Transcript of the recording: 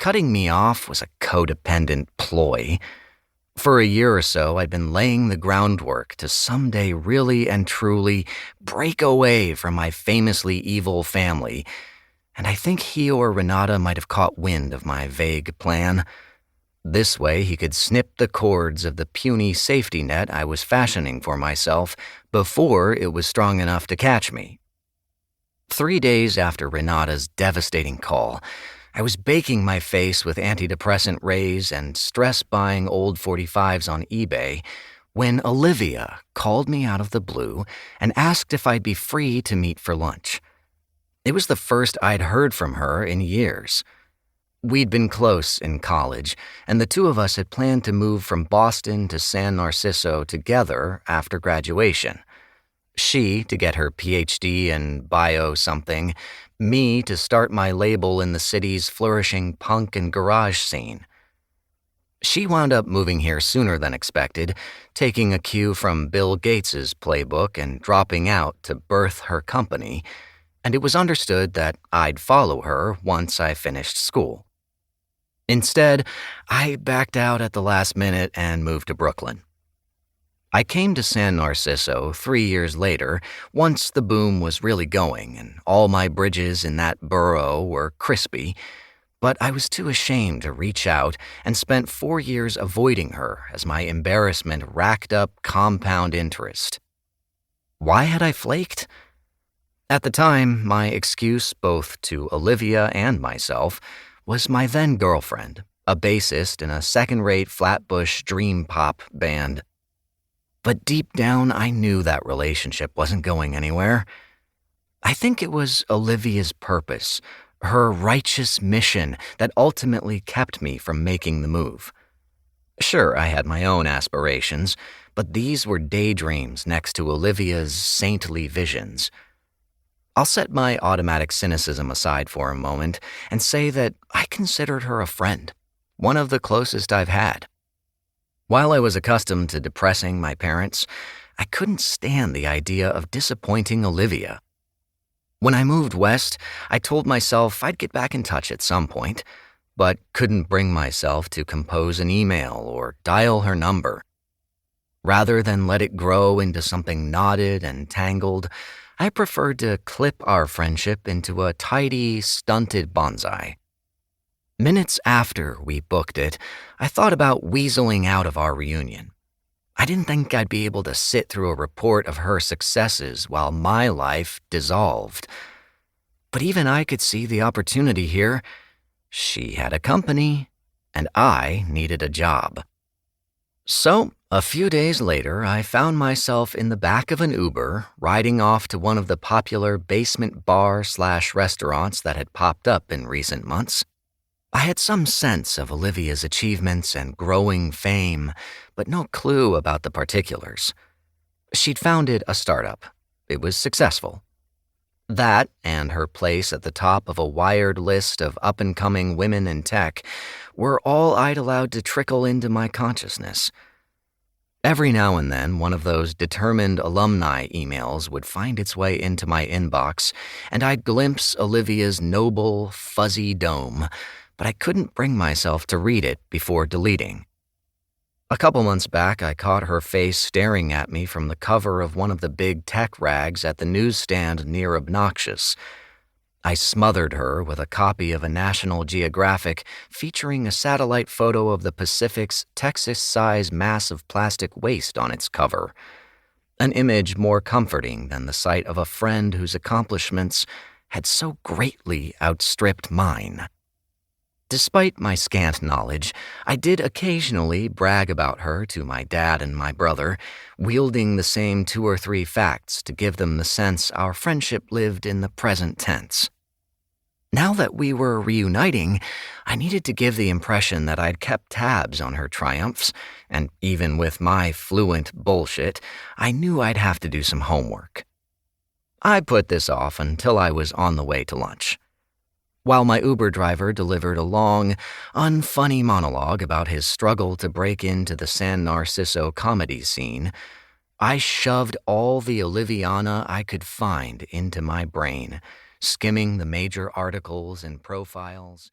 cutting me off was a codependent ploy. For a year or so, I'd been laying the groundwork to someday really and truly break away from my famously evil family, and I think he or Renata might have caught wind of my vague plan. This way, he could snip the cords of the puny safety net I was fashioning for myself before it was strong enough to catch me. 3 days after Renata's devastating call, I was baking my face with antidepressant rays and stress-buying old 45s on eBay when Olivia called me out of the blue and asked if I'd be free to meet for lunch. It was the first I'd heard from her in years. We'd been close in college, and the two of us had planned to move from Boston to San Narciso together after graduation. She to get her PhD in bio something, me to start my label in the city's flourishing punk and garage scene. She wound up moving here sooner than expected, taking a cue from Bill Gates's playbook and dropping out to birth her company, and it was understood that I'd follow her once I finished school. Instead, I backed out at the last minute and moved to Brooklyn. I came to San Narciso 3 years later, once the boom was really going and all my bridges in that borough were crispy, but I was too ashamed to reach out and spent 4 years avoiding her as my embarrassment racked up compound interest. Why had I flaked? At the time, my excuse, both to Olivia and myself, was my then-girlfriend, a bassist in a second-rate Flatbush dream pop band. But deep down, I knew that relationship wasn't going anywhere. I think it was Olivia's purpose, her righteous mission, that ultimately kept me from making the move. Sure, I had my own aspirations, but these were daydreams next to Olivia's saintly visions. I'll set my automatic cynicism aside for a moment and say that I considered her a friend, one of the closest I've had. While I was accustomed to depressing my parents, I couldn't stand the idea of disappointing Olivia. When I moved west, I told myself I'd get back in touch at some point, but couldn't bring myself to compose an email or dial her number. Rather than let it grow into something knotted and tangled, I preferred to clip our friendship into a tidy, stunted bonsai. Minutes after we booked it, I thought about weaseling out of our reunion. I didn't think I'd be able to sit through a report of her successes while my life dissolved. But even I could see the opportunity here. She had a company, and I needed a job. So, a few days later, I found myself in the back of an Uber, riding off to one of the popular basement bar/restaurants that had popped up in recent months. I had some sense of Olivia's achievements and growing fame, but no clue about the particulars. She'd founded a startup. It was successful. That, and her place at the top of a wired list of up-and-coming women in tech, were all I'd allowed to trickle into my consciousness. Every now and then, one of those determined alumni emails would find its way into my inbox, and I'd glimpse Olivia's noble, fuzzy dome, but I couldn't bring myself to read it before deleting. A couple months back, I caught her face staring at me from the cover of one of the big tech rags at the newsstand near Obnoxious. I smothered her with a copy of a National Geographic featuring a satellite photo of the Pacific's Texas-sized mass of plastic waste on its cover, an image more comforting than the sight of a friend whose accomplishments had so greatly outstripped mine. Despite my scant knowledge, I did occasionally brag about her to my dad and my brother, wielding the same 2 or 3 facts to give them the sense our friendship lived in the present tense. Now that we were reuniting, I needed to give the impression that I'd kept tabs on her triumphs, and even with my fluent bullshit, I knew I'd have to do some homework. I put this off until I was on the way to lunch. While my Uber driver delivered a long, unfunny monologue about his struggle to break into the San Narciso comedy scene, I shoved all the Oliviana I could find into my brain, skimming the major articles and profiles.